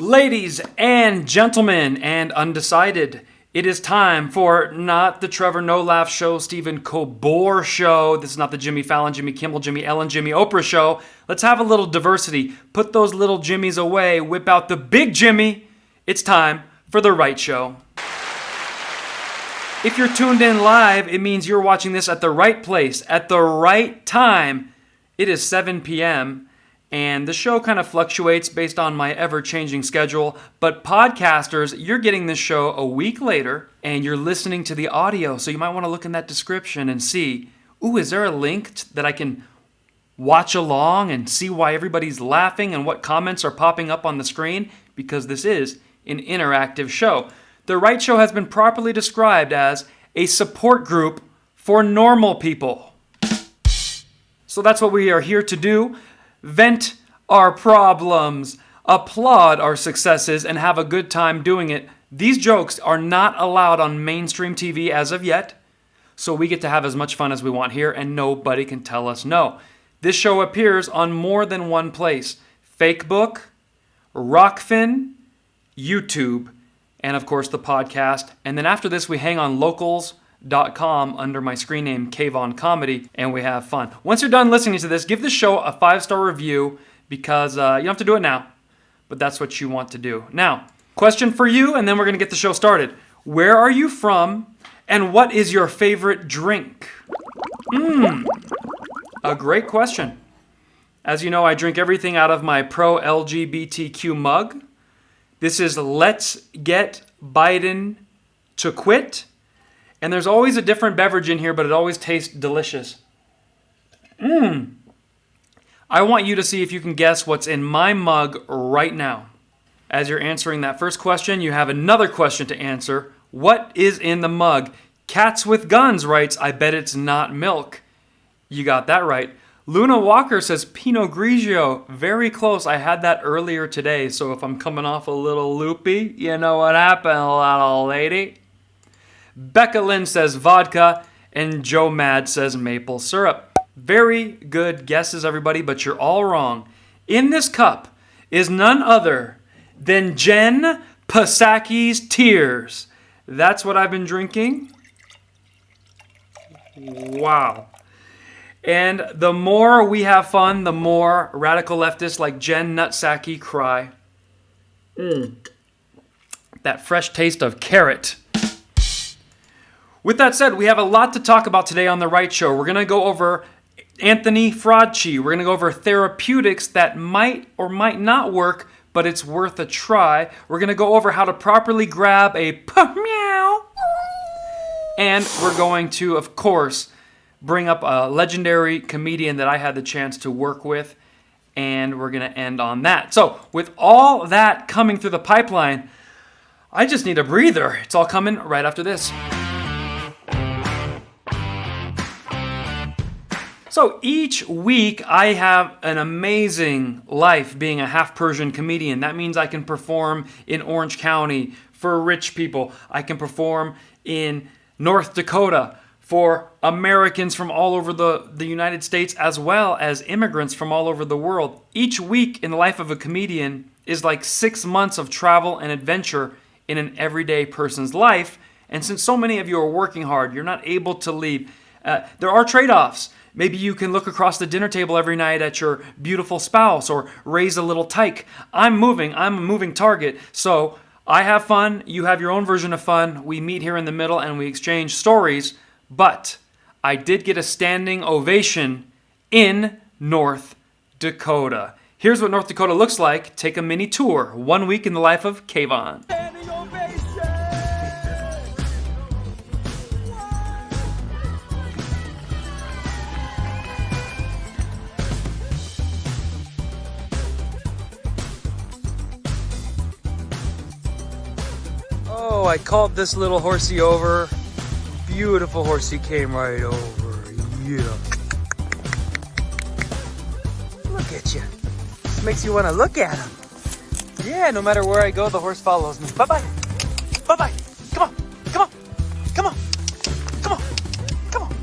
Ladies and gentlemen and undecided, it is time for not the Trevor No Laugh Show, Stephen Colbert Show. This is not the Jimmy Fallon, Jimmy Kimmel, Jimmy Ellen, Jimmy Oprah Show. Let's have a little diversity. Put those little Jimmys away. Whip out the big Jimmy. It's time for The Right Show. If you're tuned in live, it means you're watching this at the right place, at the right time. It is 7 p.m., and the show kind of fluctuates based on my ever-changing schedule. But podcasters, you're getting this show a week later, and you're listening to the audio. So you might want to look in that description and see, ooh, is there a link that I can watch along and see why everybody's laughing and what comments are popping up on the screen? Because this is an interactive show. The Right Show has been properly described as a support group for normal people. So that's what we are here to do. Vent our problems, applaud our successes, and have a good time doing it. These jokes are not allowed on mainstream TV as of yet, so we get to have as much fun as we want here, and nobody can tell us no. This show appears on more than one place: Fakebook, Rockfin, YouTube, and of course the podcast. And then after this, we hang on locals.com under my screen name KvonComedy, and we have fun. Once you're done listening to this, give this show a 5-star review, because you don't have to do it now, but that's what you want to do. Now, question for you, and then we're going to get the show started. Where are you from, and what is your favorite drink? A great question. As you know, I drink everything out of my pro-LGBTQ mug. This is Let's Get Biden to Quit. And there's always a different beverage in here, but it always tastes delicious. I want you to see if you can guess what's in my mug right now. As you're answering that first question, you have another question to answer. What is in the mug? Cats with Guns writes, I bet it's not milk. You got that right. Luna Walker says Pinot Grigio. Very close. I had that earlier today, so if I'm coming off a little loopy, you know what happened, little lady. Becca Lynn says vodka, and Joe Mad says maple syrup. Very good guesses, everybody, but you're all wrong. In this cup is none other than Jen Psaki's Tears. That's what I've been drinking. Wow. And the more we have fun, the more radical leftists like Jen Psaki cry. That fresh taste of carrot. With that said, we have a lot to talk about today on The Right Show. We're going to go over Anthony Fraudci. We're going to go over therapeutics that might or might not work, but it's worth a try. We're going to go over how to properly grab a meow. And we're going to, of course, bring up a legendary comedian that I had the chance to work with, and we're going to end on that. So, with all that coming through the pipeline, I just need a breather. It's all coming right after this. So each week I have an amazing life being a half Persian comedian. That means I can perform in Orange County for rich people. I can perform in North Dakota for Americans from all over the United States, as well as immigrants from all over the world. Each week in the life of a comedian is like 6 months of travel and adventure in an everyday person's life. And since so many of you are working hard, you're not able to leave. There are trade-offs. Maybe you can look across the dinner table every night at your beautiful spouse or raise a little tyke. I'm a moving target. So I have fun. You have your own version of fun. We meet here in the middle and we exchange stories. But I did get a standing ovation in North Dakota. Here's what North Dakota looks like. Take a mini tour. 1 week in the life of Kvon. Oh, I called this little horsey over. Beautiful horsey came right over. Yeah. Look at you. This makes you want to look at him. Yeah, no matter where I go, the horse follows me. Bye-bye. Bye-bye. Come on. Come on. Come on. Come on. Come on.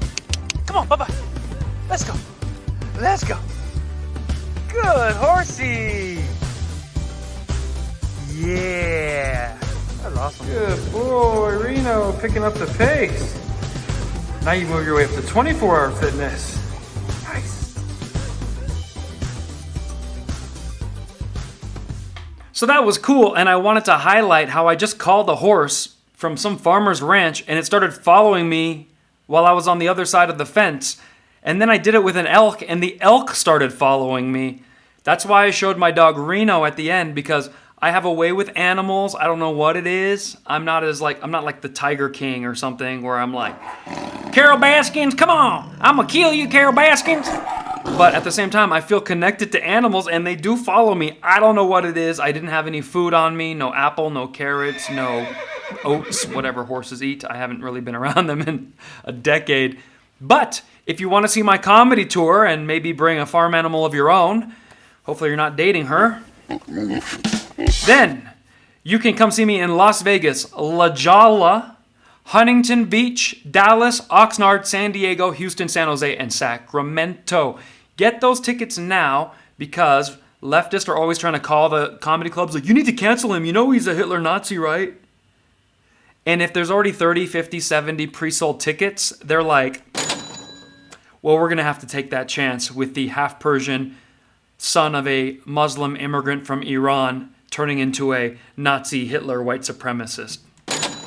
Come on. Bye-bye. Let's go. Let's go. Good horsey. Good boy, Reno, picking up the pace. Now you move your way up to 24-hour fitness. Nice. So that was cool, and I wanted to highlight how I just called a horse from some farmer's ranch, and it started following me while I was on the other side of the fence. And then I did it with an elk, and the elk started following me. That's why I showed my dog Reno at the end, because I have a way with animals. I don't know what it is. I'm not like the Tiger King or something where I'm like, Carol Baskins, come on, I'm gonna kill you, Carol Baskins. But at the same time, I feel connected to animals and they do follow me. I don't know what it is. I didn't have any food on me, no apple, no carrots, no oats, whatever horses eat. I haven't really been around them in a decade. But if you want to see my comedy tour and maybe bring a farm animal of your own, hopefully you're not dating her, then you can come see me in Las Vegas, La Jolla, Huntington Beach, Dallas, Oxnard, San Diego, Houston, San Jose, and Sacramento. Get those tickets now because leftists are always trying to call the comedy clubs like, you need to cancel him. You know he's a Hitler Nazi, right? And if there's already 30, 50, 70 pre-sold tickets, they're like, well, we're going to have to take that chance with the half Persian son of a Muslim immigrant from Iran turning into a Nazi Hitler white supremacist.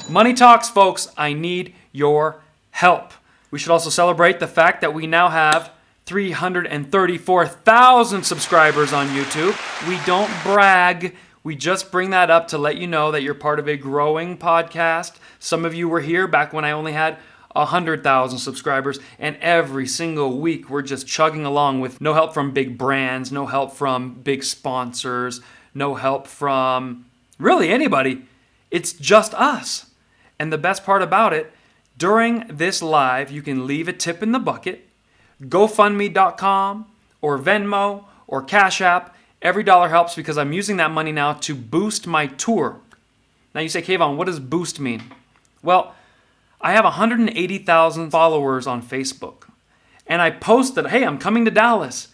Money talks, folks. I need your help. We should also celebrate the fact that we now have 334,000 subscribers on YouTube. We don't brag. We just bring that up to let you know that you're part of a growing podcast. Some of you were here back when I only had 100,000 subscribers, and every single week we're just chugging along with no help from big brands, no help from big sponsors, no help from really anybody. It's just us. And the best part about it, during this live, you can leave a tip in the bucket, GoFundMe.com or Venmo or Cashapp. Every dollar helps because I'm using that money now to boost my tour. Now you say, Kvon, what does boost mean? Well, I have 180,000 followers on Facebook. And I posted, hey, I'm coming to Dallas.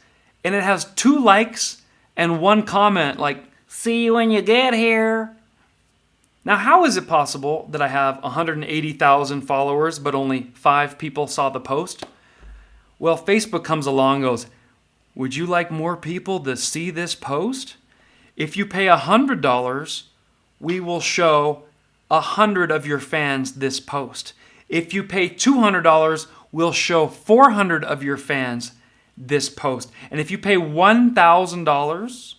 And it has 2 likes and 1 comment like, see you when you get here. Now, how is it possible that I have 180,000 followers, but only 5 people saw the post? Well, Facebook comes along and goes, would you like more people to see this post? If you pay $100, we will show 100 of your fans this post. If you pay $200, we'll show 400 of your fans this post. And if you pay $1,000,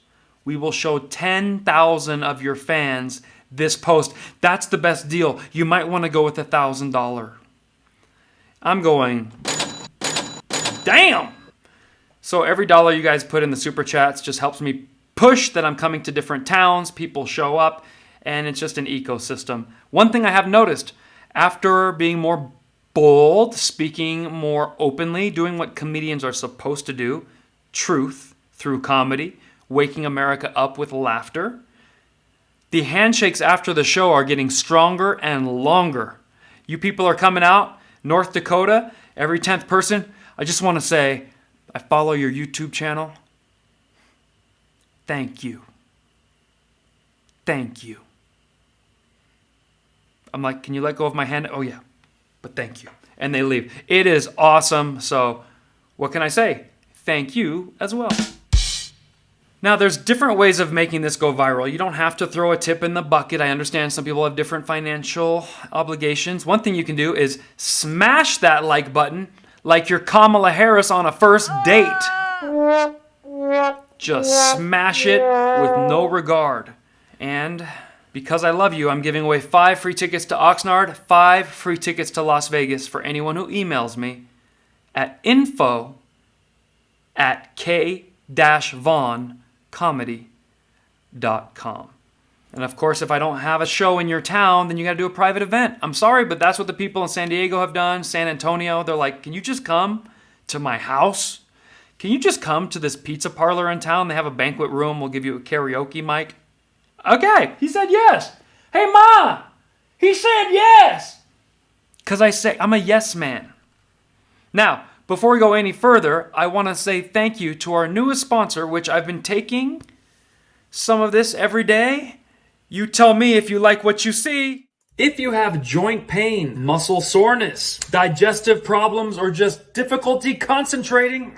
we will show 10,000 of your fans this post. That's the best deal. You might want to go with $1,000. I'm going, damn! So every dollar you guys put in the super chats just helps me push that I'm coming to different towns. People show up, and it's just an ecosystem. One thing I have noticed, after being more bold, speaking more openly, doing what comedians are supposed to do, truth through comedy, waking America up with laughter, the handshakes after the show are getting stronger and longer. You people are coming out, North Dakota, every 10th person. I just want to say, I follow your YouTube channel. Thank you. Thank you. I'm like, can you let go of my hand? Oh yeah, but thank you. And they leave. It is awesome. So what can I say? Thank you as well. Now, there's different ways of making this go viral. You don't have to throw a tip in the bucket. I understand some people have different financial obligations. One thing you can do is smash that like button like you're Kamala Harris on a first date. Just smash it with no regard. And because I love you, I'm giving away 5 free tickets to Oxnard, 5 free tickets to Las Vegas for anyone who emails me at info@KvonComedy.com. And of course, if I don't have a show in your town, then you got to do a private event. I'm sorry, but that's what the people in San Diego have done, San Antonio. They're like, can you just come to my house? Can you just come to this pizza parlor in town? They have a banquet room. We'll give you a karaoke mic. Okay, he said yes. Hey, Ma, he said yes. Because I'm a yes man. Now, before we go any further, I want to say thank you to our newest sponsor, which I've been taking some of this every day. You tell me if you like what you see. If you have joint pain, muscle soreness, digestive problems, or just difficulty concentrating,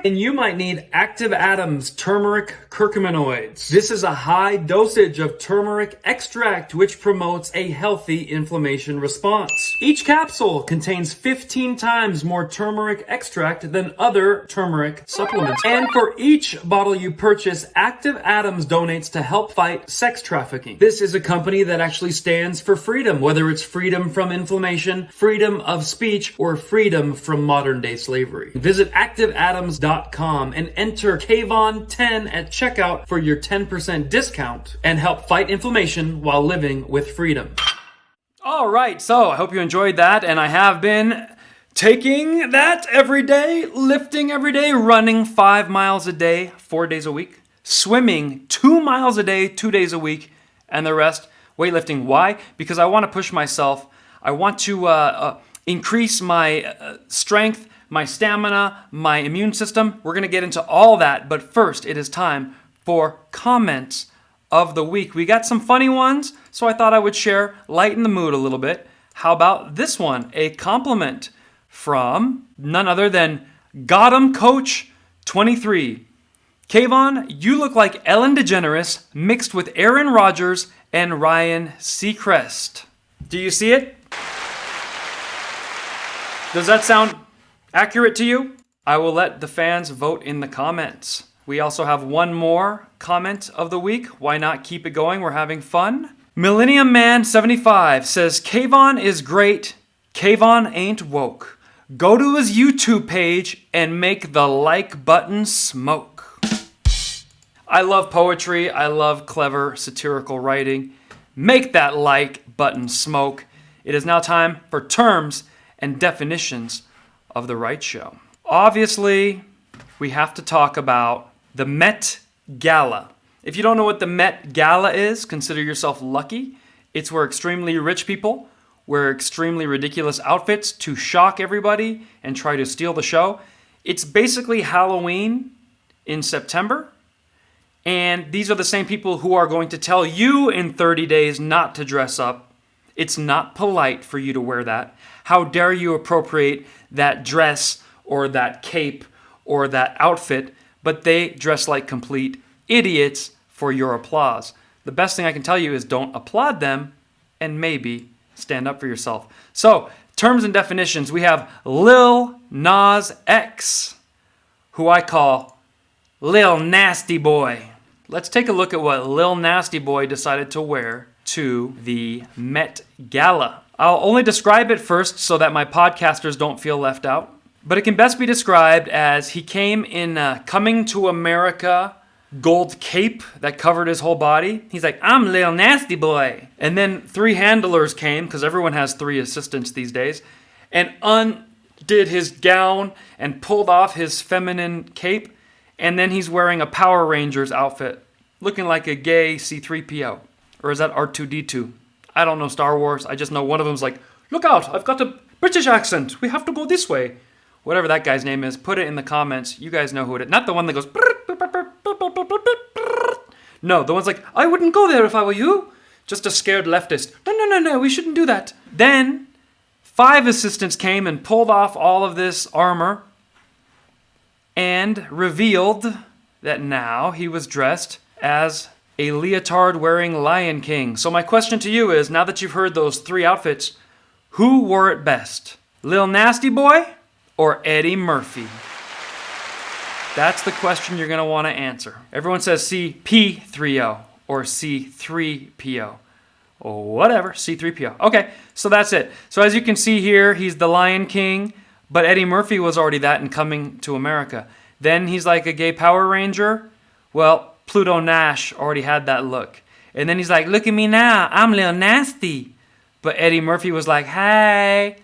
then you might need Active Adam's turmeric curcuminoids. This is a high dosage of turmeric extract which promotes a healthy inflammation response. Each capsule contains 15 times more turmeric extract than other turmeric supplements. And for each bottle you purchase, Active Adams donates to help fight sex trafficking. This is a company that actually stands for freedom, whether it's freedom from inflammation, freedom of speech, or freedom from modern day slavery. Visit activeadams.com and enter Kvon10 at checkout for your 10% discount and help fight inflammation while living with freedom. All right, so I hope you enjoyed that, and I have been taking that every day, lifting every day, running 5 miles a day, 4 days a week, swimming 2 miles a day, 2 days a week, and the rest weightlifting. Why? Because I want to push myself. I want to increase my strength, my stamina, my immune system. We're going to get into all that, but first it is time for comments of the week. We got some funny ones, so I thought I would share, lighten the mood a little bit. How about this one? A compliment from none other than Gotham Coach 23. Kvon, you look like Ellen DeGeneres mixed with Aaron Rodgers and Ryan Seacrest. Do you see it? Does that sound accurate to you? I will let the fans vote in the comments. We also have one more comment of the week. Why not keep it going? We're having fun. Millennium Man 75 says, Kvon is great. Kvon ain't woke. Go to his YouTube page and make the like button smoke. I love poetry. I love clever satirical writing. Make that like button smoke. It is now time for terms and definitions of the right show. Obviously, we have to talk about the Met Gala. If you don't know what the Met Gala is, consider yourself lucky. It's where extremely rich people wear extremely ridiculous outfits to shock everybody and try to steal the show. It's basically Halloween in September. And these are the same people who are going to tell you in 30 days not to dress up. It's not polite for you to wear that. How dare you appropriate that dress or that cape or that outfit, but they dress like complete idiots for your applause. The best thing I can tell you is don't applaud them and maybe stand up for yourself. So, terms and definitions. We have Lil Nas X, who I call Lil Nasty Boy. Let's take a look at what Lil Nasty Boy decided to wear to the Met Gala. I'll only describe it first so that my podcasters don't feel left out. But it can best be described as he came in a Coming to America gold cape that covered his whole body. He's like, I'm Lil Nasty Boy. And then 3 handlers came, because everyone has 3 assistants these days, and undid his gown and pulled off his feminine cape. And then he's wearing a Power Rangers outfit, looking like a gay C-3PO. Or is that R2-D2? I don't know Star Wars. I just know one of them's like, look out, I've got a British accent. We have to go this way. Whatever that guy's name is, put it in the comments. You guys know who it is. Not the one that goes... No, the one's like, I wouldn't go there if I were you. Just a scared leftist. No, we shouldn't do that. Then 5 assistants came and pulled off all of this armor and revealed that now he was dressed as a leotard-wearing Lion King. So my question to you is, now that you've heard those 3 outfits, who wore it best? Lil Nasty Boy or Eddie Murphy? That's the question you're going to want to answer. Everyone says CP3O or C3PO. Whatever, C3PO. Okay, so that's it. So as you can see here, he's the Lion King, but Eddie Murphy was already that in Coming to America. Then he's like a gay Power Ranger. Well, Pluto Nash already had that look. And then he's like, look at me now, I'm Lil Nasty. But Eddie Murphy was like, hey,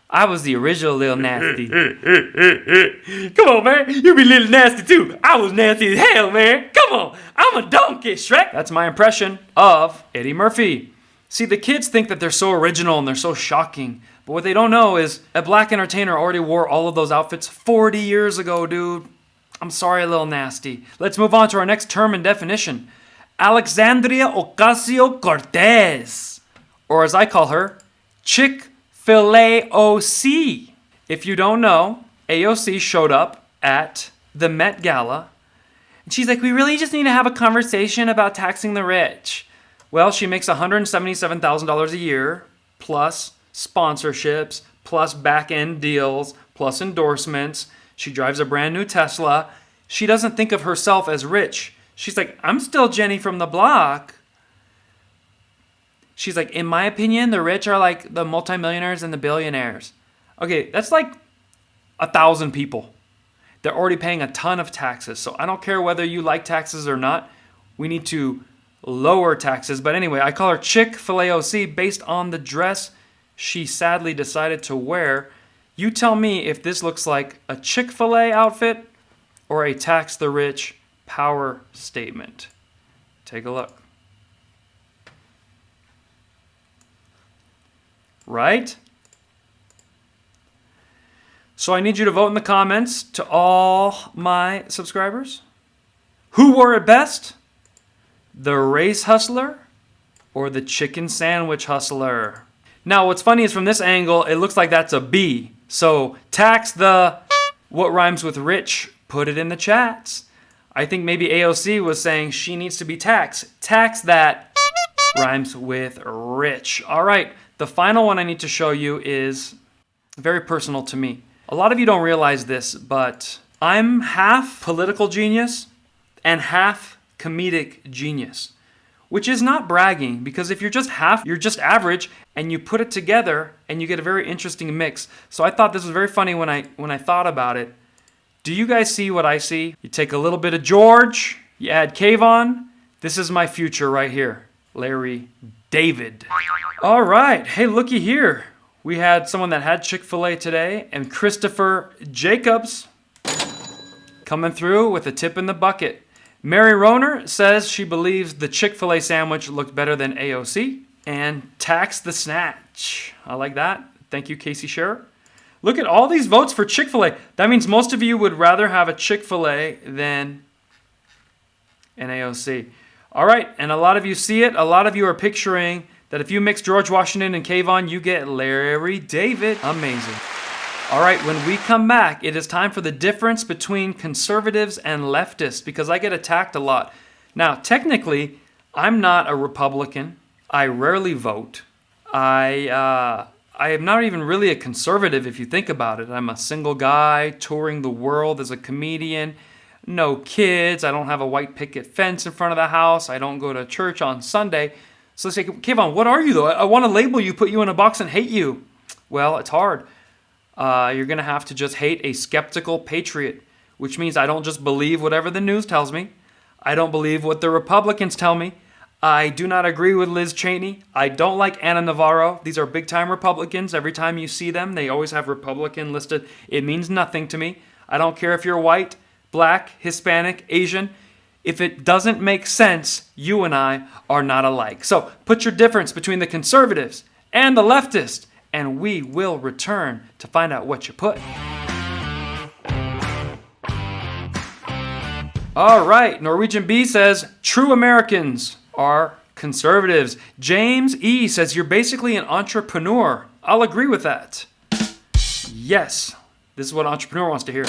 I was the original Lil Nasty. Come on, man, you be Lil Nasty too. I was nasty as hell, man. Come on, I'm a donkey, Shrek. That's my impression of Eddie Murphy. See, the kids think that they're so original and they're so shocking. But what they don't know is a black entertainer already wore all of those outfits 40 years ago, dude. I'm sorry, Lil Nasty. Let's move on to our next term and definition. Alexandria Ocasio-Cortez, or as I call her, Chick-fil-A OC. If you don't know, AOC showed up at the Met Gala, and she's like, we really just need to have a conversation about taxing the rich. Well, she makes $177,000 a year, plus sponsorships, plus back-end deals, plus endorsements. She drives a brand new Tesla. She doesn't think of herself as rich. She's like, I'm still Jenny from the block. She's like, in my opinion, the rich are like the multimillionaires and the billionaires. Okay, that's like 1,000 people. They're already paying a ton of taxes. So I don't care whether you like taxes or not. We need to lower taxes. But anyway, I call her Chick-fil-A OC based on the dress she sadly decided to wear. You tell me if this looks like a Chick-fil-A outfit or a tax the rich power statement. Take a look. Right? So I need you to vote in the comments to all my subscribers. Who wore it best? The race hustler or the chicken sandwich hustler? Now, what's funny is from this angle, it looks like that's a B. So tax the what rhymes with rich. Put it in the chats. I think maybe AOC was saying she needs to be taxed. Tax that rhymes with rich. All right, the final one I need to show you is very personal to me. A lot of you don't realize this, but I'm half political genius and half comedic genius, which is not bragging, because if you're just half, you're just average, and you put it together and you get a very interesting mix. So I thought this was very funny when I thought about it. Do you guys see what I see? You take a little bit of George, you add Kvon. This is my future right here. Larry David. All right, hey, looky here. We had someone that had Chick-fil-A today, and Christopher Jacobs coming through with a tip in the bucket. Mary Roner says she believes the Chick-fil-A sandwich looked better than AOC. And tax the snatch. I like that. Thank you, Casey Scherer. Look at all these votes for Chick-fil-A. That means most of you would rather have a Chick-fil-A than an AOC. All right, and a lot of you see it. A lot of you are picturing that if you mix George Washington and Kvon, you get Larry David. Amazing. All right, when we come back, it is time for the difference between conservatives and leftists, because I get attacked a lot. Now, technically, I'm not a Republican. I rarely vote. I am not even really a conservative if you think about it. I'm a single guy touring the world as a comedian. No kids. I don't have a white picket fence in front of the house. I don't go to church on Sunday. So they say, Kvon, what are you though? I want to label you, put you in a box and hate you. Well, it's hard. You're going to have to just hate a skeptical patriot, which means I don't just believe whatever the news tells me. I don't believe what the Republicans tell me. I do not agree with Liz Cheney. I don't like Ana Navarro. These are big-time Republicans. Every time you see them, they always have Republican listed. It means nothing to me. I don't care if you're white, black, Hispanic, Asian. If it doesn't make sense, you and I are not alike. So put your difference between the conservatives and the leftists, and we will return to find out what you put. All right, Norwegian B says, true Americans are conservatives. James E says, you're basically an entrepreneur. I'll agree with that. Yes, this is what an entrepreneur wants to hear.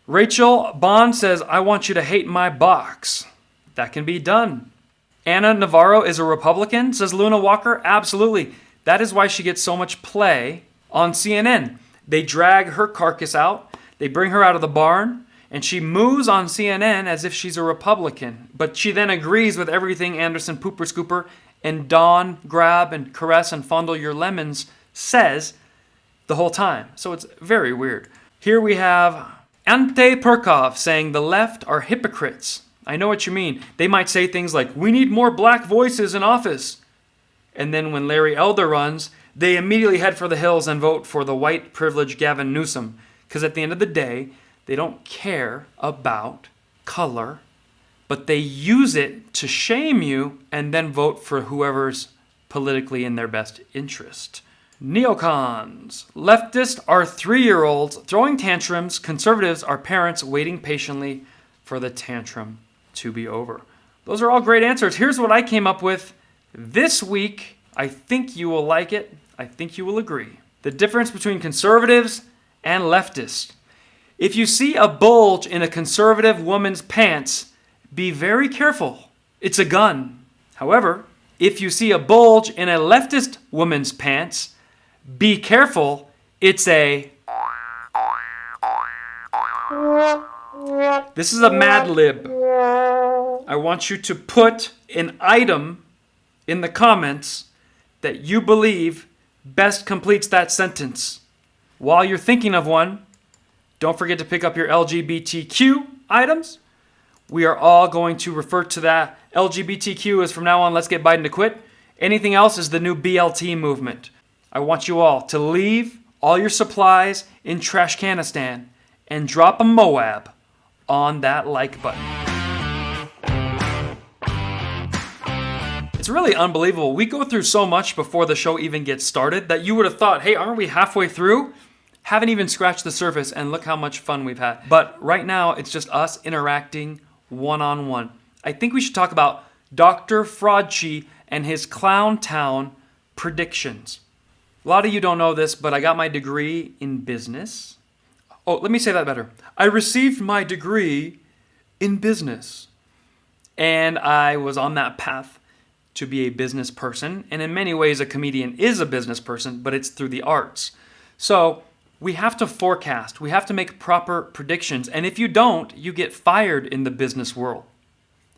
Rachel Bond says, I want you to hate my box. That can be done. Ana Navarro is a Republican, says Luna Walker. Absolutely. That is why she gets so much play on CNN. They drag her carcass out. They bring her out of the barn. And she moves on CNN as if she's a Republican. But she then agrees with everything Anderson Pooper Scooper and Dawn Grab and Caress and Fondle Your Lemons says the whole time. So it's very weird. Here we have Ante Perkov saying the left are hypocrites. I know what you mean. They might say things like, we need more black voices in office. And then when Larry Elder runs, they immediately head for the hills and vote for the white privileged Gavin Newsom. Because at the end of the day, they don't care about color, but they use it to shame you and then vote for whoever's politically in their best interest. Neocons. Leftists are 3-year-olds throwing tantrums. Conservatives are parents waiting patiently for the tantrum to be over. Those are all great answers. Here's what I came up with This week, I think you will like it. I think you will agree. The difference between conservatives and leftists. If you see a bulge in a conservative woman's pants, be very careful. It's a gun. However, if you see a bulge in a leftist woman's pants, be careful. It's a... This is a Mad Lib. I want you to put an item in the comments that you believe best completes that sentence. While you're thinking of one, don't forget to pick up your LGBTQ items. We are all going to refer to that LGBTQ as from now on, let's get Biden to quit. Anything else is the new BLT movement. I want you all to leave all your supplies in Trashcanistan and drop a Moab on that like button. It's really unbelievable. We go through so much before the show even gets started that you would have thought, hey, aren't we halfway through? Haven't even scratched the surface, and look how much fun we've had. But right now, it's just us interacting one-on-one. I think we should talk about Dr. Fraudci and his Clown Town predictions. A lot of you don't know this, but I got my degree in business. Oh, let me say that better. I received my degree in business. And I was on that path to be a business person. And in many ways, a comedian is a business person, but it's through the arts. So we have to forecast. We have to make proper predictions. And if you don't, you get fired in the business world.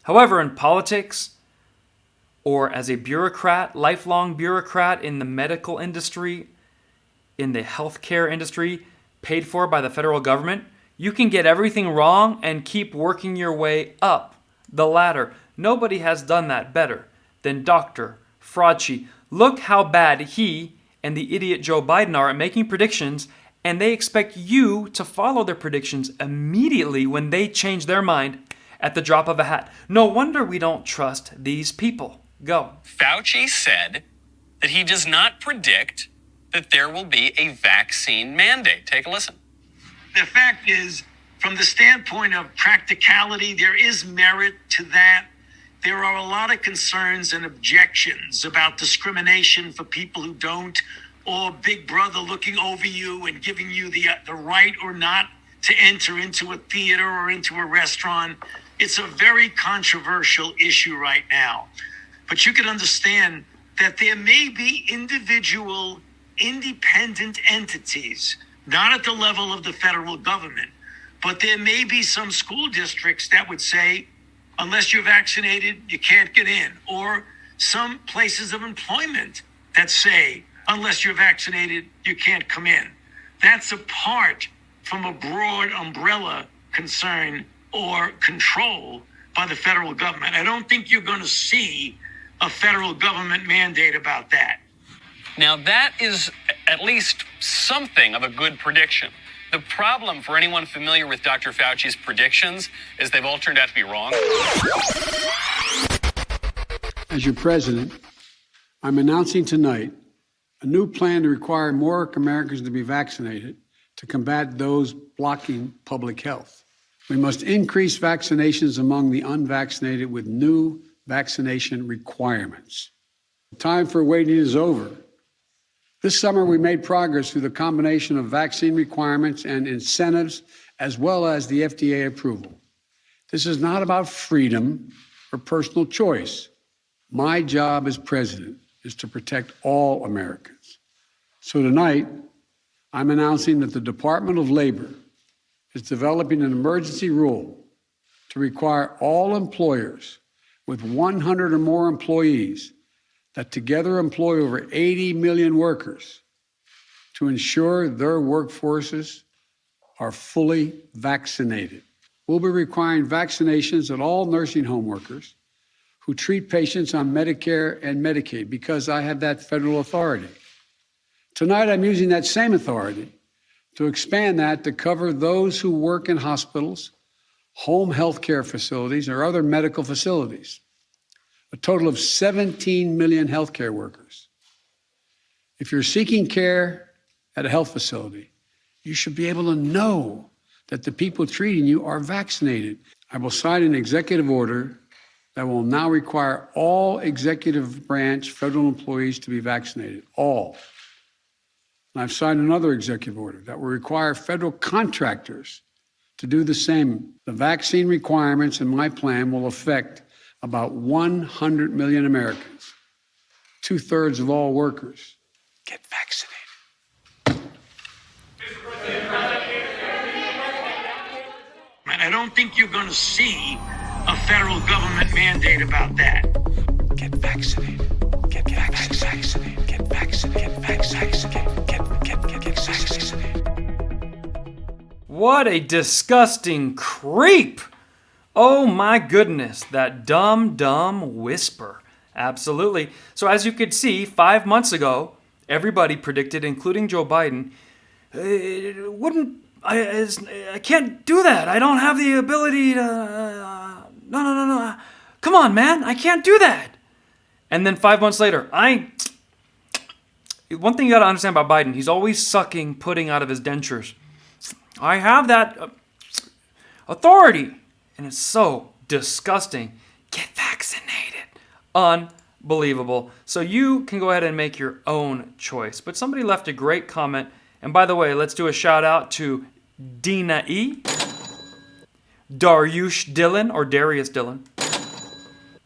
However, in politics, or as a bureaucrat, lifelong bureaucrat in the medical industry, in the healthcare industry, paid for by the federal government, you can get everything wrong and keep working your way up the ladder. Nobody has done that better than Dr. Fraudci. Look how bad he and the idiot Joe Biden are at making predictions, and they expect you to follow their predictions immediately when they change their mind at the drop of a hat. No wonder we don't trust these people. Go. Fauci said that he does not predict that there will be a vaccine mandate. Take a listen. The fact is, from the standpoint of practicality, there is merit to that. There are a lot of concerns and objections about discrimination for people who don't, or Big Brother looking over you and giving you the right or not to enter into a theater or into a restaurant. It's a very controversial issue right now. But you can understand that there may be individual independent entities, not at the level of the federal government, but there may be some school districts that would say, unless you're vaccinated, you can't get in. Or some places of employment that say, unless you're vaccinated, you can't come in. That's apart from a broad umbrella concern or control by the federal government. I don't think you're going to see a federal government mandate about that. Now, that is at least something of a good prediction. The problem for anyone familiar with Dr. Fauci's predictions is they've all turned out to be wrong. As your president, I'm announcing tonight a new plan to require more Americans to be vaccinated to combat those blocking public health. We must increase vaccinations among the unvaccinated with new vaccination requirements. The time for waiting is over. This summer, we made progress through the combination of vaccine requirements and incentives, as well as the FDA approval. This is not about freedom or personal choice. My job as president is to protect all Americans. So tonight, I'm announcing that the Department of Labor is developing an emergency rule to require all employers with 100 or more employees that together employ over 80 million workers to ensure their workforces are fully vaccinated. We'll be requiring vaccinations of all nursing home workers who treat patients on Medicare and Medicaid because I have that federal authority. Tonight, I'm using that same authority to expand that to cover those who work in hospitals, home health care facilities, or other medical facilities. A total of 17 million healthcare workers. If you're seeking care at a health facility, you should be able to know that the people treating you are vaccinated. I will sign an executive order that will now require all executive branch federal employees to be vaccinated. All. And I've signed another executive order that will require federal contractors to do the same. The vaccine requirements in my plan will affect about 100 million Americans, 2/3 of all workers. Get vaccinated. I don't think you're going to see a federal government mandate about that. Get vaccinated. Get vaccinated. Get vaccinated. Get vaccinated. Get vaccinated. What a disgusting creep! Oh my goodness, that dumb whisper. Absolutely. So as you could see, 5 months ago, everybody predicted, including Joe Biden, I can't do that. I don't have the ability to... No. Come on, man. I can't do that. And then 5 months later, one thing you got to understand about Biden, he's always sucking pudding out of his dentures. I have that authority. And it's so disgusting. Get vaccinated. Unbelievable. So you can go ahead and make your own choice. But somebody left a great comment. And by the way, let's do a shout out to Dina E, Darius Dillon,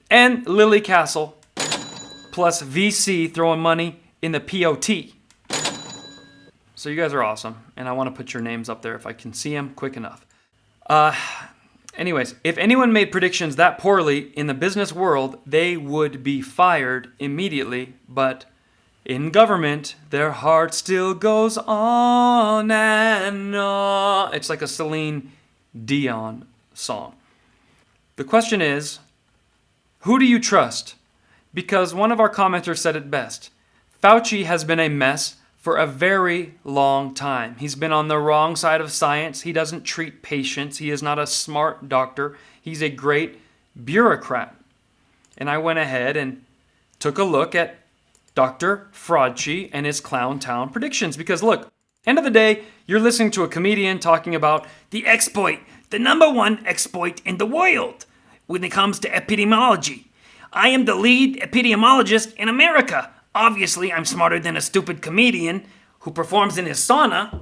and Lily Castle, plus VC throwing money in the POT. So you guys are awesome, and I want to put your names up there if I can see them quick enough. Anyways, if anyone made predictions that poorly in the business world, they would be fired immediately, but in government, their heart still goes on and on. It's like a Celine Dion song. The question is, who do you trust? Because one of our commenters said it best. Fauci has been a mess for a very long time. He's been on the wrong side of science. He doesn't treat patients. He is not a smart doctor. He's a great bureaucrat. And I went ahead and took a look at Dr. Fraudci and his Clown Town predictions. Because look, end of the day, you're listening to a comedian talking about the exploit, the number one exploit in the world when it comes to epidemiology. I am the lead epidemiologist in America. Obviously, I'm smarter than a stupid comedian who performs in his sauna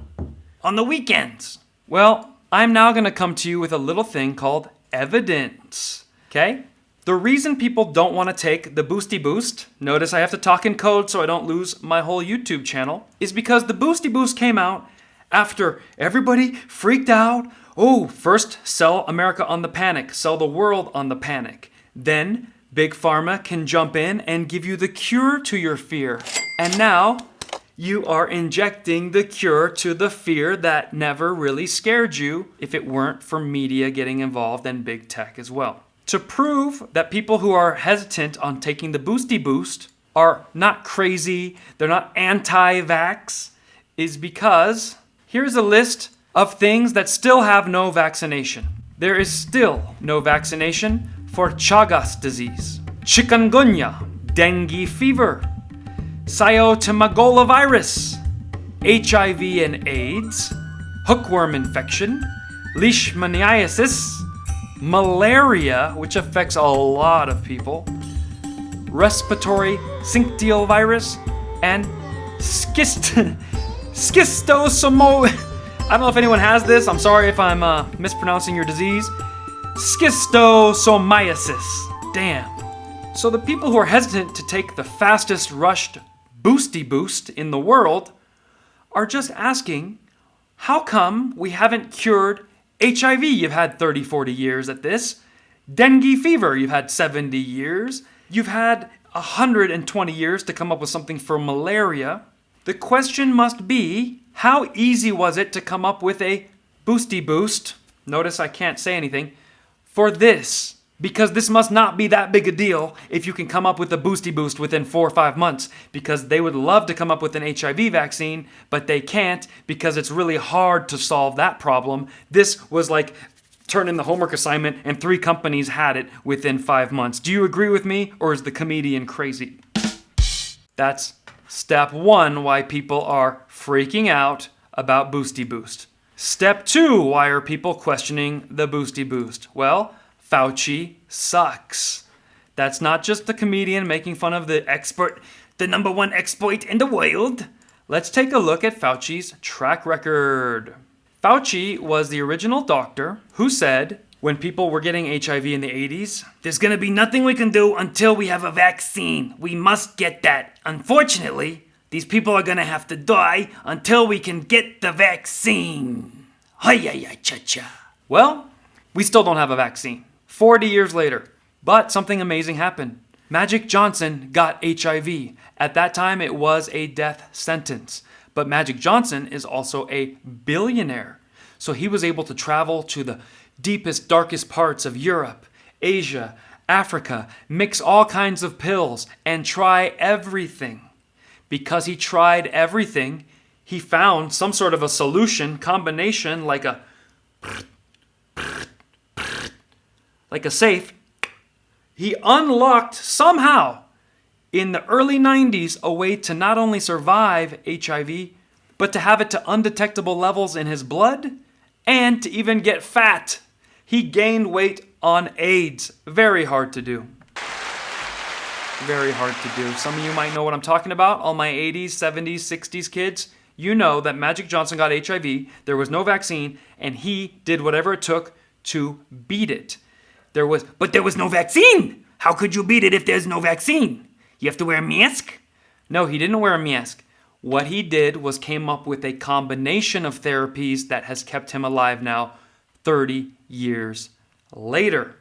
on the weekends. Well, I'm now going to come to you with a little thing called evidence. Okay? The reason people don't want to take the Boosty Boost, notice I have to talk in code so I don't lose my whole YouTube channel, is because the Boosty Boost came out after everybody freaked out. Oh, first sell America on the panic, sell the world on the panic. Then Big Pharma can jump in and give you the cure to your fear. And now you are injecting the cure to the fear that never really scared you if it weren't for media getting involved and big tech as well. To prove that people who are hesitant on taking the Boosty Boost are not crazy, they're not anti-vax, is because here's a list of things that still have no vaccination. There is still no vaccination for Chagas disease, chikungunya, dengue fever, cytomegalovirus, HIV and AIDS, hookworm infection, leishmaniasis, malaria, which affects a lot of people, respiratory syncytial virus, and schistosomo. I don't know if anyone has this. I'm sorry if I'm mispronouncing your disease. Schistosomiasis. Damn. So the people who are hesitant to take the fastest rushed Boosty Boost in the world are just asking, how come we haven't cured HIV? You've had 30, 40 years at this. Dengue fever, you've had 70 years. You've had 120 years to come up with something for malaria. The question must be, how easy was it to come up with a Boosty Boost? Notice I can't say anything. For this, because this must not be that big a deal if you can come up with a Boosty Boost within 4 or 5 months, because they would love to come up with an HIV vaccine, but they can't because it's really hard to solve that problem. This was like turn in the homework assignment and 3 companies had it within 5 months. Do you agree with me, or is the comedian crazy? That's step 1, why people are freaking out about Boosty Boost. Step 2, why are people questioning the Boosty Boost? Well, Fauci sucks. That's not just the comedian making fun of the expert, the number one exploit in the world. Let's take a look at Fauci's track record. Fauci was the original doctor who said, when people were getting HIV in the 80s, there's going to be nothing we can do until we have a vaccine. We must get that. Unfortunately, these people are going to have to die until we can get the vaccine. Hi-ya-ya-cha-cha. Well, we still don't have a vaccine. 40 years later. But something amazing happened. Magic Johnson got HIV. At that time, it was a death sentence. But Magic Johnson is also a billionaire. So he was able to travel to the deepest, darkest parts of Europe, Asia, Africa, mix all kinds of pills, and try everything. Because he tried everything, he found some sort of a solution, combination, like a safe. He unlocked somehow in the early 90s a way to not only survive HIV, but to have it to undetectable levels in his blood and to even get fat. He gained weight on AIDS. Very hard to do. Very hard to do. Some of you might know what I'm talking about. All my 80s, 70s, 60s kids, you know that Magic Johnson got HIV, there was no vaccine, and he did whatever it took to beat it. But there was no vaccine! How could you beat it if there's no vaccine? You have to wear a mask? No, he didn't wear a mask. What he did was came up with a combination of therapies that has kept him alive now 30 years later.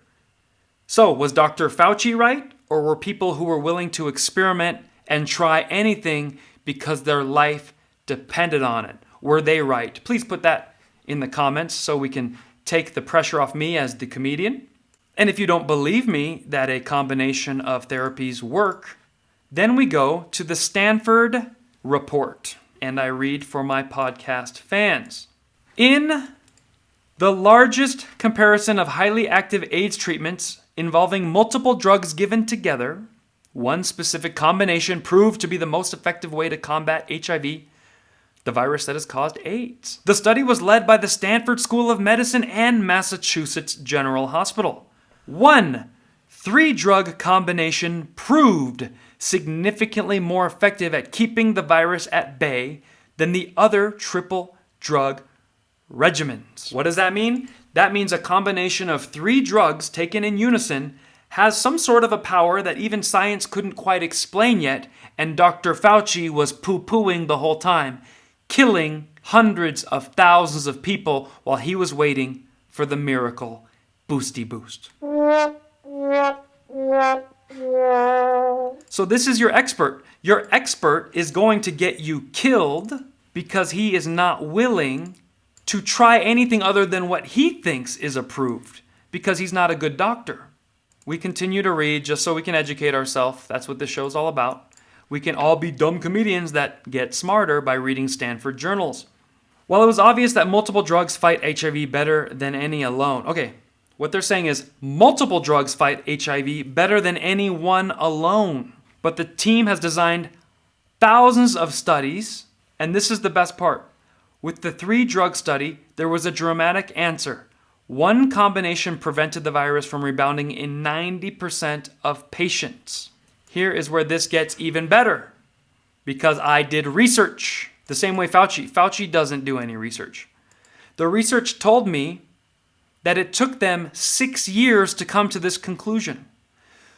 So, was Dr. Fauci right? Or were people who were willing to experiment and try anything because their life depended on it? Were they right? Please put that in the comments so we can take the pressure off me as the comedian. And if you don't believe me that a combination of therapies work, then we go to the Stanford report. And I read for my podcast fans. In the largest comparison of highly active AIDS treatments involving multiple drugs given together, one specific combination proved to be the most effective way to combat HIV, the virus that has caused AIDS. The study was led by the Stanford School of Medicine and Massachusetts General Hospital. One 3-drug combination proved significantly more effective at keeping the virus at bay than the other triple drug regimens. What does that mean? That means a combination of 3 drugs taken in unison has some sort of a power that even science couldn't quite explain yet, and Dr. Fauci was poo-pooing the whole time, killing hundreds of thousands of people while he was waiting for the miracle boosty boost. So this is your expert. Your expert is going to get you killed because he is not willing to try anything other than what he thinks is approved because he's not a good doctor. We continue to read just so we can educate ourselves. That's what this show's all about. We can all be dumb comedians that get smarter by reading Stanford journals. While it was obvious that multiple drugs fight HIV better than any alone. Okay, what they're saying is multiple drugs fight HIV better than any one alone. But the team has designed thousands of studies, and this is the best part. With the 3-drug study, there was a dramatic answer. One combination prevented the virus from rebounding in 90% of patients. Here is where this gets even better, because I did research. The same way Fauci doesn't do any research. The research told me that it took them 6 years to come to this conclusion.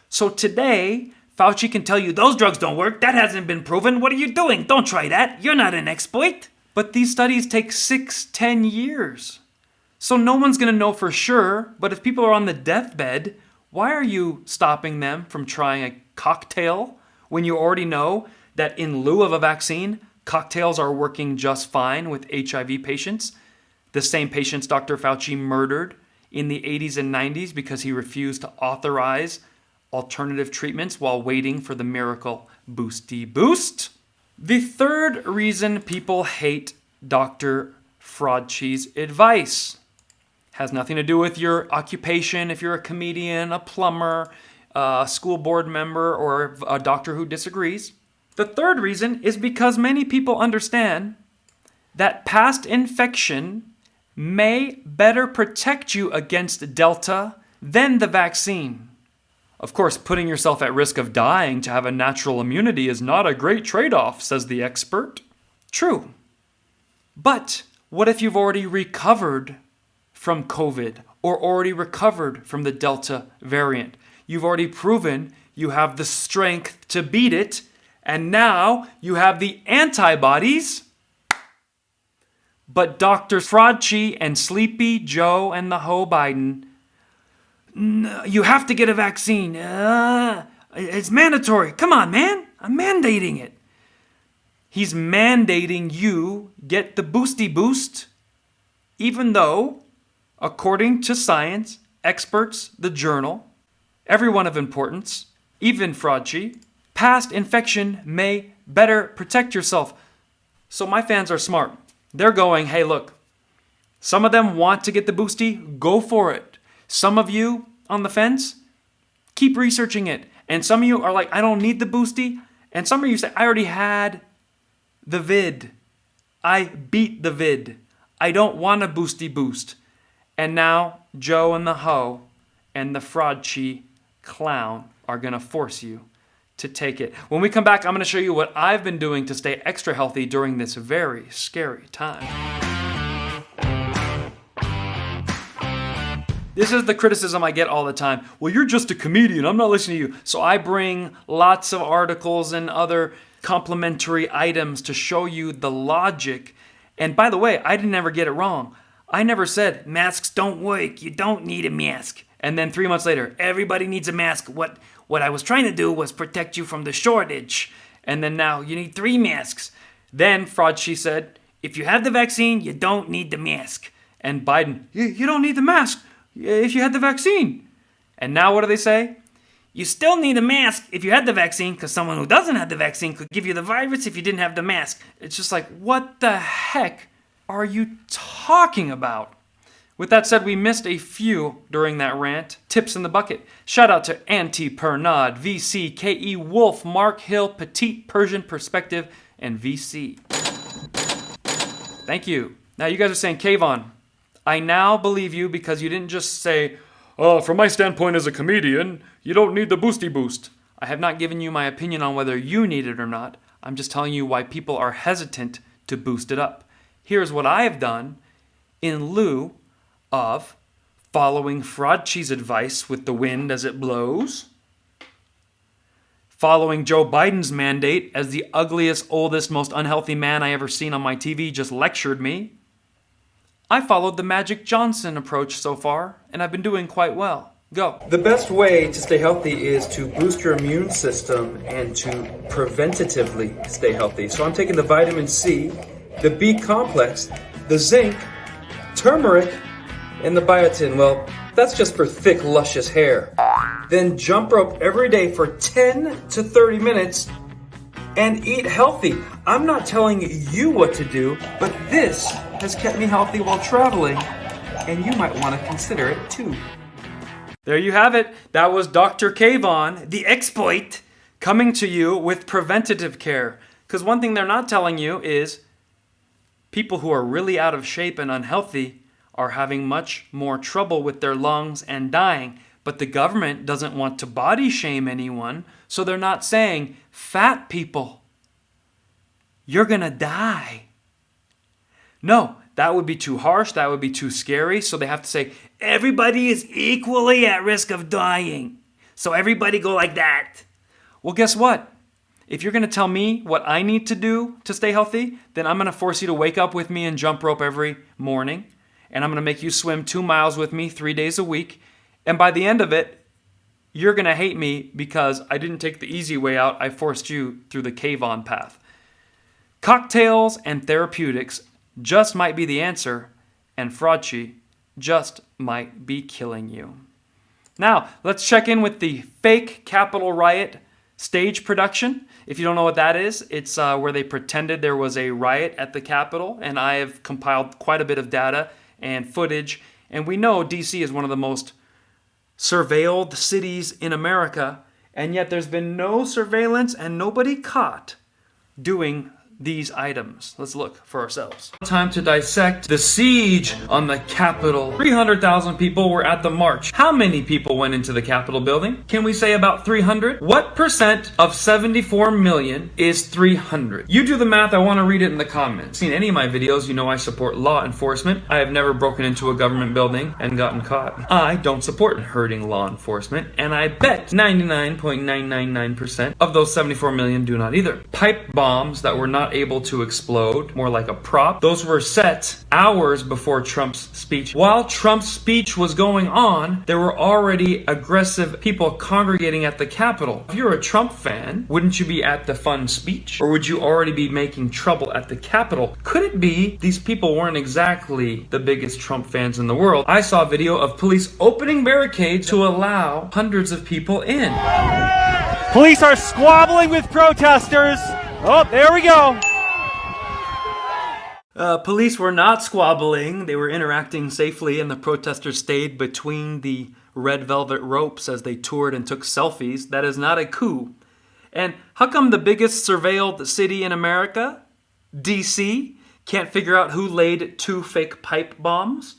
So today, Fauci can tell you, those drugs don't work, that hasn't been proven, what are you doing? Don't try that, you're not an exploit. But these studies take 6-10 years. So no one's going to know for sure, but if people are on the deathbed, why are you stopping them from trying a cocktail when you already know that in lieu of a vaccine, cocktails are working just fine with HIV patients? The same patients Dr. Fauci murdered in the 80s and 90s because he refused to authorize alternative treatments while waiting for the miracle boosty boost. The third reason people hate Dr. Fraudci's advice has nothing to do with your occupation, if you're a comedian, a plumber, a school board member, or a doctor who disagrees. The third reason is because many people understand that past infection may better protect you against Delta than the vaccine. Of course, putting yourself at risk of dying to have a natural immunity is not a great trade-off, says the expert. True. But what if you've already recovered from COVID or already recovered from the Delta variant? You've already proven you have the strength to beat it, and now you have the antibodies. But Dr. Fraudci and Sleepy Joe and the Ho Biden, no, you have to get a vaccine. It's mandatory. Come on, man. I'm mandating it. He's mandating you get the boosty boost, even though, according to science, experts, the journal, everyone of importance, even Fraudci, past infection may better protect yourself. So my fans are smart. They're going, hey, look, some of them want to get the boosty, go for it. Some of you on the fence, keep researching it. And some of you are like, I don't need the boosty. And some of you say, I already had the vid. I beat the vid. I don't want a boosty boost. And now Joe and the Ho and the Fraudci clown are going to force you to take it. When we come back, I'm going to show you what I've been doing to stay extra healthy during this very scary time. This is the criticism I get all the time. Well, you're just a comedian. I'm not listening to you. So I bring lots of articles and other complementary items to show you the logic. And by the way, I didn't ever get it wrong. I never said masks don't work. You don't need a mask. And then 3 months later, everybody needs a mask. What I was trying to do was protect you from the shortage. And then now you need 3 masks. Then Fraudci said, if you have the vaccine, you don't need the mask. And Biden, you don't need the mask if you had the vaccine. And now what do they say? You still need a mask if you had the vaccine because someone who doesn't have the vaccine could give you the virus if you didn't have the mask. It's just like, what the heck are you talking about? With that said, we missed a few during that rant. Tips in the bucket. Shout out to Anti Pernod, VC, KE Wolf, Mark Hill, Petite Persian Perspective, and VC. Thank you. Now you guys are saying, Kvon, I now believe you because you didn't just say, from my standpoint as a comedian, you don't need the boosty boost. I have not given you my opinion on whether you need it or not. I'm just telling you why people are hesitant to boost it up. Here's what I have done in lieu of following Fraudci's advice with the wind as it blows, following Joe Biden's mandate as the ugliest, oldest, most unhealthy man I ever seen on my TV just lectured me. I followed the Magic Johnson approach so far, and I've been doing quite well. Go. The best way to stay healthy is to boost your immune system and to preventatively stay healthy. So I'm taking the vitamin C, the B complex, the zinc, turmeric, and the biotin. Well, that's just for thick, luscious hair. Then jump rope every day for 10 to 30 minutes and eat healthy. I'm not telling you what to do, but this has kept me healthy while traveling, and you might want to consider it too. There you have it. That was Dr. Kvon, the exploit, coming to you with preventative care. Because one thing they're not telling you is people who are really out of shape and unhealthy are having much more trouble with their lungs and dying. But the government doesn't want to body shame anyone, so they're not saying, fat people, you're gonna die. No, that would be too harsh, that would be too scary, so they have to say, everybody is equally at risk of dying. So everybody go like that. Well, guess what? If you're gonna tell me what I need to do to stay healthy, then I'm gonna force you to wake up with me and jump rope every morning. And I'm gonna make you swim 2 miles with me 3 days a week. And by the end of it, you're gonna hate me because I didn't take the easy way out. I forced you through the Kvon path. Cocktails and therapeutics just might be the answer, and Fraudci just might be killing you. Now, let's check in with the fake Capitol riot stage production. If you don't know what that is, it's where they pretended there was a riot at the Capitol, and I have compiled quite a bit of data and footage, and we know DC is one of the most surveilled cities in America, and yet there's been no surveillance and nobody caught doing these items. Let's look for ourselves. Time to dissect the siege on the Capitol. 300,000 people were at the march. How many people went into the Capitol building? Can we say about 300? What percent of 74 million is 300? You do the math, I want to read it in the comments. Seen any of my videos, you know I support law enforcement. I have never broken into a government building and gotten caught. I don't support hurting law enforcement, and I bet 99.999% of those 74 million do not either. Pipe bombs that were not able to explode, more like a prop, those were set hours before Trump's speech. While Trump's speech was going on, there were already aggressive people congregating at the Capitol. If you're a Trump fan, wouldn't you be at the fun speech? Or would you already be making trouble at the Capitol? Could it be these people weren't exactly the biggest Trump fans in the world? I saw a video of police opening barricades to allow hundreds of people in. Police are squabbling with protesters. Oh, there we go. Police were not squabbling. They were interacting safely, and the protesters stayed between the red velvet ropes as they toured and took selfies. That is not a coup. And how come the biggest surveilled city in America, D.C., can't figure out who laid 2 fake pipe bombs?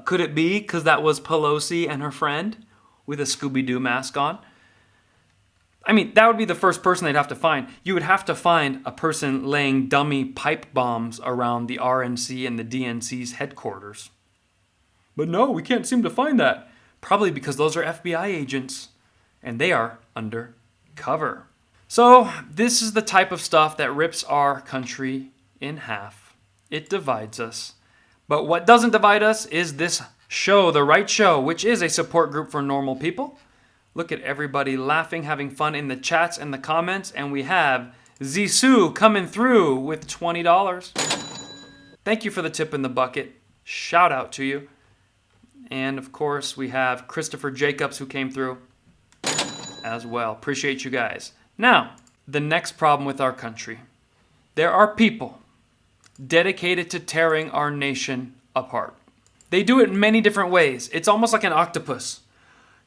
Could it be because that was Pelosi and her friend with a Scooby-Doo mask on? I mean, that would be the first person they'd have to find. You would have to find a person laying dummy pipe bombs around the RNC and the DNC's headquarters. But no, we can't seem to find that. Probably because those are FBI agents, and they are undercover. So, this is the type of stuff that rips our country in half. It divides us. But what doesn't divide us is this show, The Right Show, which is a support group for normal people. Look at everybody laughing, having fun in the chats and the comments. And we have Zissou coming through with $20. Thank you for the tip in the bucket. Shout out to you. And of course, we have Christopher Jacobs who came through as well. Appreciate you guys. Now, the next problem with our country. There are people dedicated to tearing our nation apart. They do it in many different ways. It's almost like an octopus.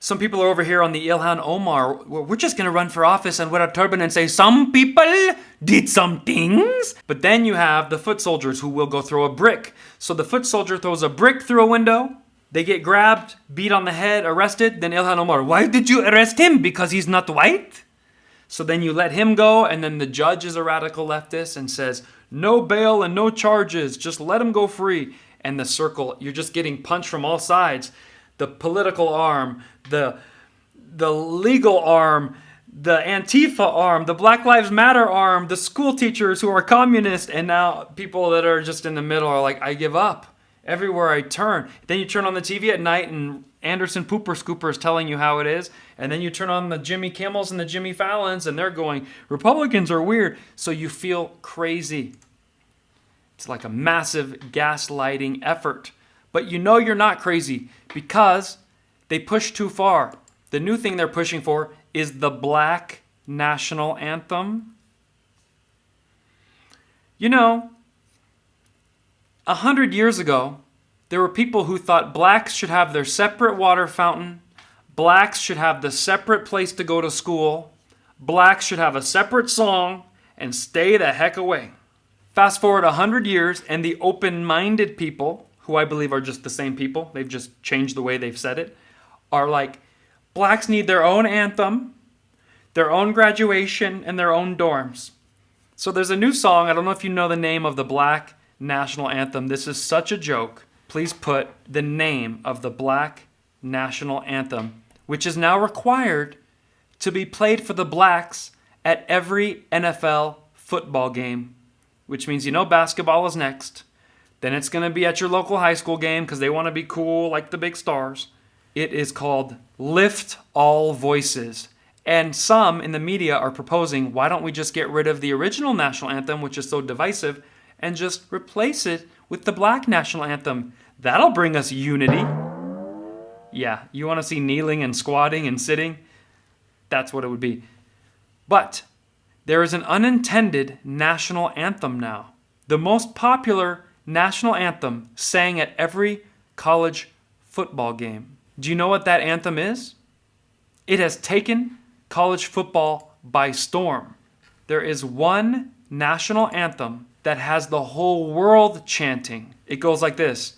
Some people are over here on the Ilhan Omar. We're just going to run for office and wear a turban and say, some people did some things. But then you have the foot soldiers who will go throw a brick. So the foot soldier throws a brick through a window. They get grabbed, beat on the head, arrested. Then Ilhan Omar, why did you arrest him? Because he's not white? So then you let him go. And then the judge is a radical leftist and says, no bail and no charges. Just let him go free. And the circle, you're just getting punched from all sides. The political arm, the legal arm, the Antifa arm, the Black Lives Matter arm, the school teachers who are communist, and now people that are just in the middle are like, I give up. Everywhere I turn. Then you turn on the TV at night and Anderson Pooper Scooper is telling you how it is. And then you turn on the Jimmy Kimmels and the Jimmy Fallons and they're going, Republicans are weird. So you feel crazy. It's like a massive gaslighting effort. But you know you're not crazy because they push too far. The new thing they're pushing for is the Black National Anthem. You know, 100 years ago, there were people who thought blacks should have their separate water fountain, blacks should have the separate place to go to school, blacks should have a separate song, and stay the heck away. Fast forward 100 years, and the open-minded people, who I believe are just the same people, they've just changed the way they've said it, are like, blacks need their own anthem, their own graduation, and their own dorms. So there's a new song, I don't know if you know the name of the Black National Anthem. This is such a joke. Please put the name of the Black National Anthem, which is now required to be played for the blacks at every NFL football game, which means you know basketball is next. Then it's going to be at your local high school game because they want to be cool like the big stars. It is called Lift All Voices. And some in the media are proposing, why don't we just get rid of the original national anthem, which is so divisive, and just replace it with the Black National Anthem. That'll bring us unity. Yeah, you want to see kneeling and squatting and sitting? That's what it would be. But there is an unintended national anthem now. The most popular national anthem sang at every college football game. Do you know what that anthem is? It has taken college football by storm. There is one national anthem that has the whole world chanting. It goes like this.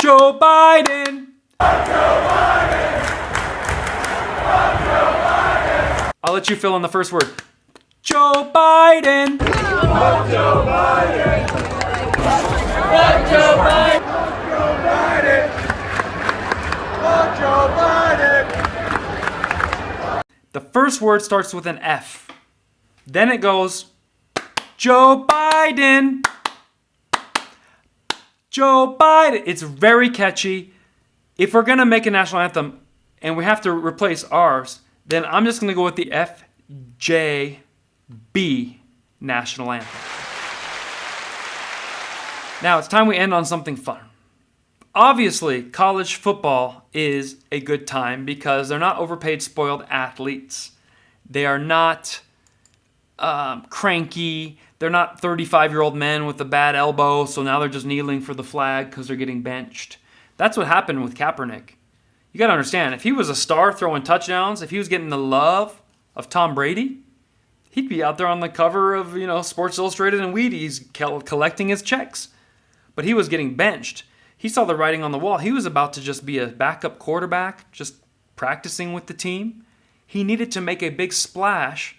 Joe Biden. I'll let you fill in the first word. Joe Biden. Joe Biden. Joe Biden. Joe Biden. The first word starts with an F. Then it goes, Joe Biden. Joe Biden. It's very catchy. If we're going to make a national anthem and we have to replace ours, then I'm just going to go with the FJB national anthem. Now it's time we end on something fun. Obviously, college football is a good time because they're not overpaid, spoiled athletes. They are not cranky. They're not 35-year-old men with a bad elbow, so now they're just kneeling for the flag because they're getting benched. That's what happened with Kaepernick. You got to understand, if he was a star throwing touchdowns, if he was getting the love of Tom Brady, he'd be out there on the cover of, Sports Illustrated and Wheaties collecting his checks. But he was getting benched. He saw the writing on the wall. He was about to just be a backup quarterback, just practicing with the team. He needed to make a big splash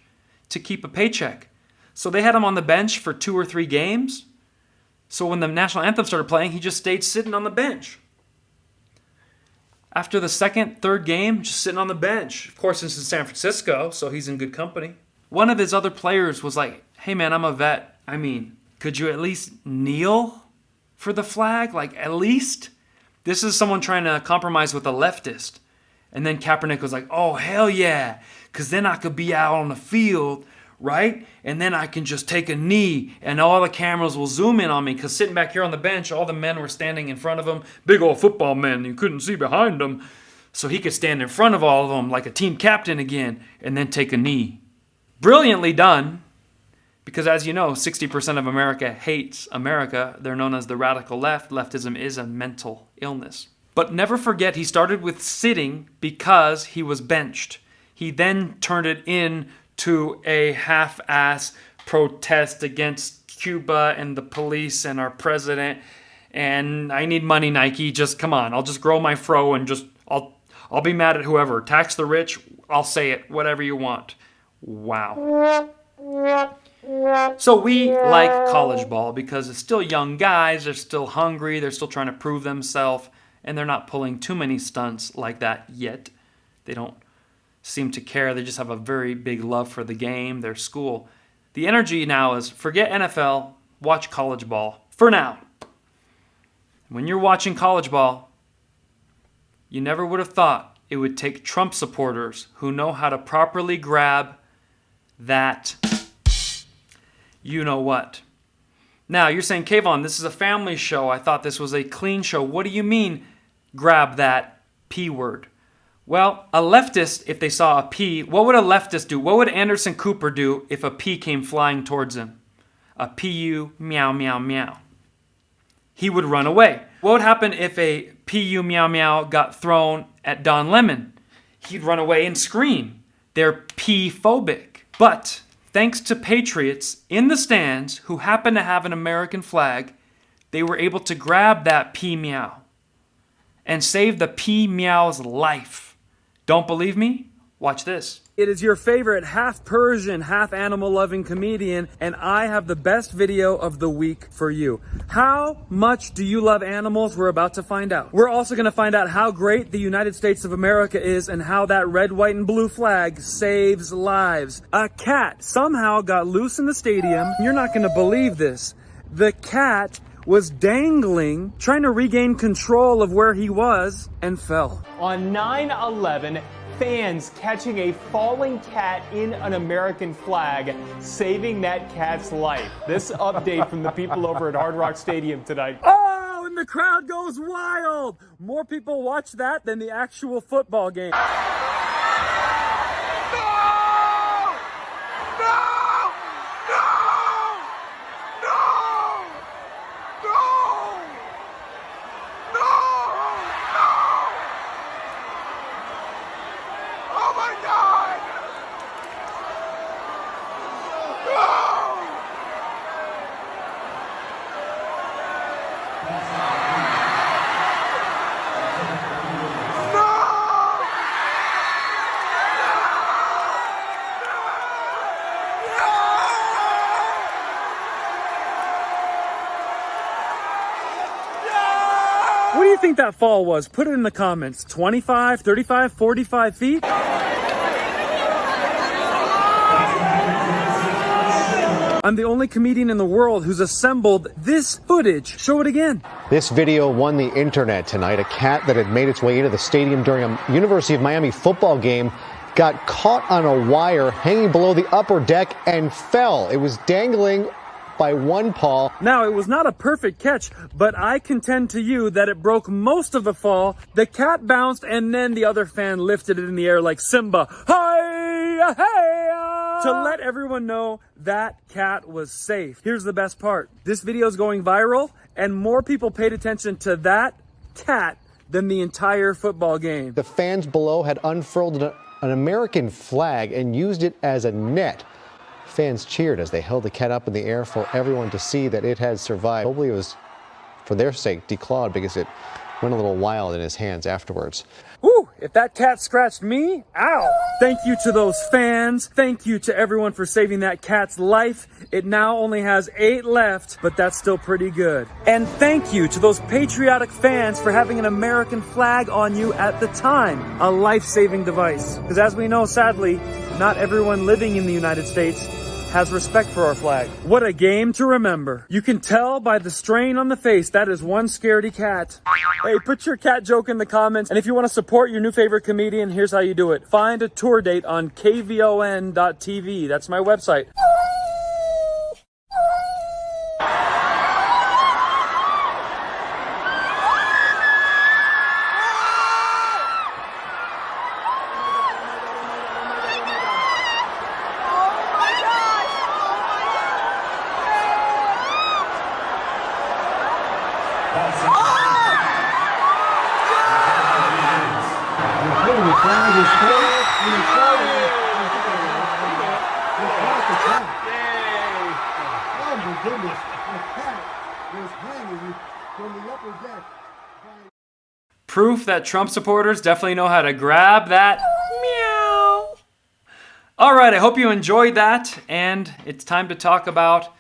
to keep a paycheck. So they had him on the bench for 2 or 3 games. So when the national anthem started playing, he just stayed sitting on the bench. After the second, third game, just sitting on the bench. Of course, this is San Francisco, so he's in good company. One of his other players was like, hey man, I'm a vet. I mean, could you at least kneel for the flag? Like, at least? This is someone trying to compromise with a leftist. And then Kaepernick was like, oh, hell yeah, because then I could be out on the field, right? And then I can just take a knee and all the cameras will zoom in on me because sitting back here on the bench, all the men were standing in front of him, big old football men, you couldn't see behind them. So he could stand in front of all of them like a team captain again and then take a knee. Brilliantly done, because as you know, 60% of America hates America. They're known as the radical left. Leftism is a mental illness. But never forget, he started with sitting because he was benched. He then turned it into a half-ass protest against Cuba and the police and our president. And I need money, Nike. Just come on. I'll just grow my fro and I'll be mad at whoever. Tax the rich. I'll say it. Whatever you want. Wow. So we like college ball because it's still young guys. They're still hungry. They're still trying to prove themselves. And they're not pulling too many stunts like that yet. They don't seem to care. They just have a very big love for the game, their school. The energy now is forget NFL, watch college ball. For now. When you're watching college ball, you never would have thought it would take Trump supporters who know how to properly grab that you know what. Now, you're saying, Kvon, this is a family show. I thought this was a clean show. What do you mean, grab that P word? Well, a leftist, if they saw a P, what would a leftist do? What would Anderson Cooper do if a P came flying towards him? A P-U, meow, meow, meow. He would run away. What would happen if a P-U, meow, meow got thrown at Don Lemon? He'd run away and scream. They're P-phobic. But thanks to patriots in the stands who happen to have an American flag, they were able to grab that P-meow and save the P-meow's life. Don't believe me? Watch this. It is your favorite half Persian, half animal-loving comedian, and I have the best video of the week for you. How much do you love animals? We're about to find out. We're also going to find out how great the United States of America is and how that red, white, and blue flag saves lives. A cat somehow got loose in the stadium. You're not going to believe this. The cat was dangling, trying to regain control of where he was, and fell. On 9/11, fans catching a falling cat in an American flag, saving that cat's life. This update from the people over at Hard Rock Stadium tonight. Oh, and the crowd goes wild! More people watch that than the actual football game. think that fall was? Put it in the comments. 25, 35, 45 feet? I'm the only comedian in the world who's assembled this footage. Show it again. This video won the internet tonight. A cat that had made its way into the stadium during a University of Miami football game got caught on a wire hanging below the upper deck and fell. It was dangling by one paw. Now, it was not a perfect catch, but I contend to you that it broke most of the fall. The cat bounced, and then the other fan lifted it in the air like Simba. Hi, hey, to let everyone know that cat was safe. Here's the best part. This video is going viral, and more people paid attention to that cat than the entire football game. The fans below had unfurled an American flag and used it as a net. Fans cheered as they held the cat up in the air for everyone to see that it had survived. Hopefully it was, for their sake, declawed because it went a little wild in his hands afterwards. Woo! If that cat scratched me, ow! Thank you to those fans. Thank you to everyone for saving that cat's life. It now only has 8 left, but that's still pretty good. And thank you to those patriotic fans for having an American flag on you at the time. A life-saving device. Because as we know, sadly, not everyone living in the United States has respect for our flag. What a game to remember. You can tell by the strain on the face that is one scaredy cat. Hey, put your cat joke in the comments. And if you want to support your new favorite comedian, here's how you do it. Find a tour date on kvon.tv. That's my website. Proof that Trump supporters definitely know how to grab that meow. All right, I hope you enjoyed that, and it's time to talk about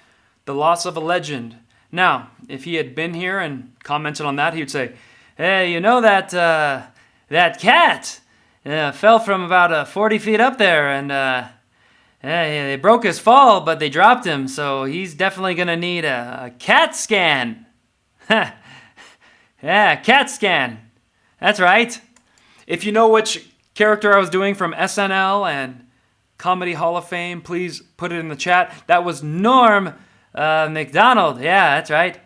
the loss of a legend. Now, if he had been here and commented on that, he would say, hey, you know that cat fell from about 40 feet up there, and they broke his fall, but they dropped him, so he's definitely going to need a CAT scan. Yeah, CAT scan. That's right. If you know which character I was doing from SNL and Comedy Hall of Fame, please put it in the chat. That was Norm MacDonald. Yeah, that's right.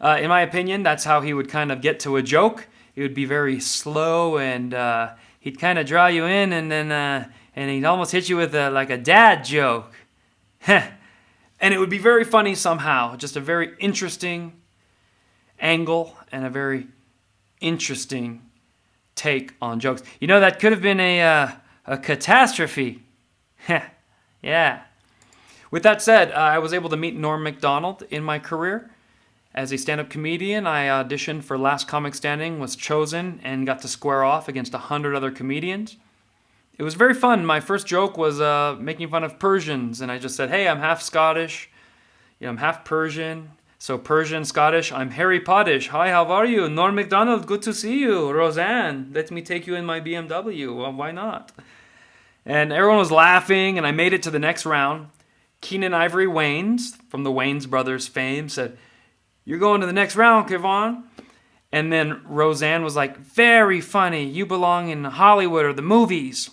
In my opinion, that's how he would kind of get to a joke. He would be very slow, and he'd kind of draw you in, and then and he'd almost hit you with like a dad joke. And it would be very funny somehow. Just a very interesting angle and a very interesting take on jokes. You know, that could have been a catastrophe. Yeah. With that said, I was able to meet Norm MacDonald in my career. As a stand-up comedian, I auditioned for Last Comic Standing, was chosen, and got to square off against 100 other comedians. It was very fun. My first joke was making fun of Persians, and I just said, hey, I'm half Scottish, I'm half Persian. So Persian, Scottish, I'm Harry Pottish. Hi, how are you? Norm MacDonald, good to see you. Roseanne, let me take you in my BMW. Well, why not? And everyone was laughing, and I made it to the next round. Keenan Ivory Wayans, from the Wayans brothers fame, said, you're going to the next round, Kvon. And then Roseanne was like, very funny. You belong in Hollywood or the movies.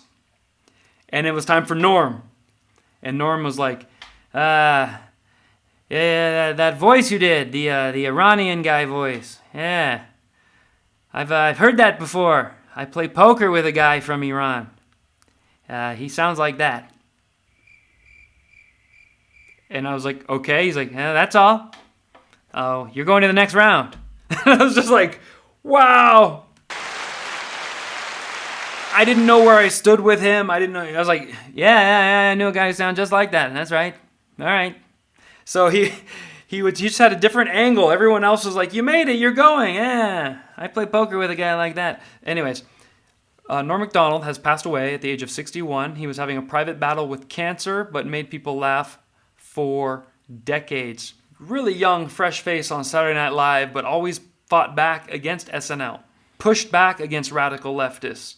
And it was time for Norm. And Norm was like, yeah, that voice you did, the Iranian guy voice. Yeah, I've heard that before. I play poker with a guy from Iran. He sounds like that. And I was like, okay. He's like, yeah, that's all. Oh, you're going to the next round. I was just like, wow. I didn't know where I stood with him. I didn't know. I was like, yeah, I knew a guy who sounded just like that. That's right. All right. So he just had a different angle. Everyone else was like, you made it, you're going. Yeah, I play poker with a guy like that. Anyways, Norm MacDonald has passed away at the age of 61. He was having a private battle with cancer, but made people laugh for decades. Really young, fresh face on Saturday Night Live, but always fought back against SNL. pushed back against radical leftists,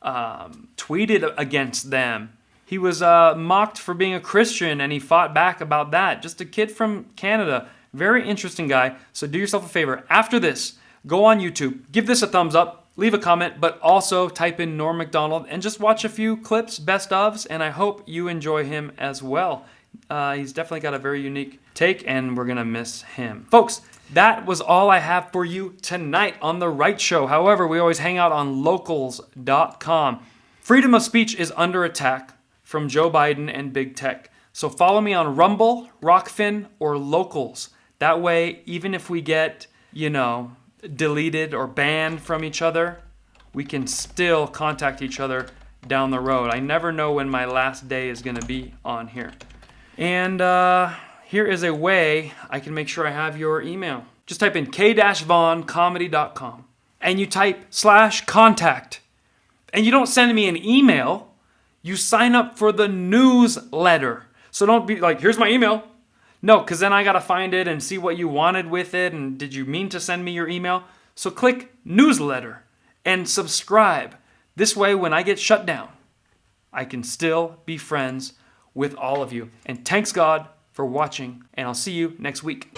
tweeted against them. He was mocked for being a Christian, and he fought back about that. Just a kid from Canada. Very interesting guy. So do yourself a favor. After this, go on YouTube, give this a thumbs up, leave a comment, but also type in Norm Macdonald and just watch a few clips, best ofs, and I hope you enjoy him as well. He's definitely got a very unique take, and we're going to miss him. Folks, that was all I have for you tonight on The Right Show. However, we always hang out on locals.com. Freedom of speech is under attack from Joe Biden and big tech. So follow me on Rumble, Rockfin, or Locals. That way, even if we get, deleted or banned from each other, we can still contact each other down the road. I never know when my last day is going to be on here. And here is a way I can make sure I have your email. Just type in k-voncomedy.com and you type /contact. And you don't send me an email. You sign up for the newsletter. So don't be like, here's my email. No, because then I got to find it and see what you wanted with it. And did you mean to send me your email? So click newsletter and subscribe. This way, when I get shut down, I can still be friends with all of you. And thanks God for watching. And I'll see you next week.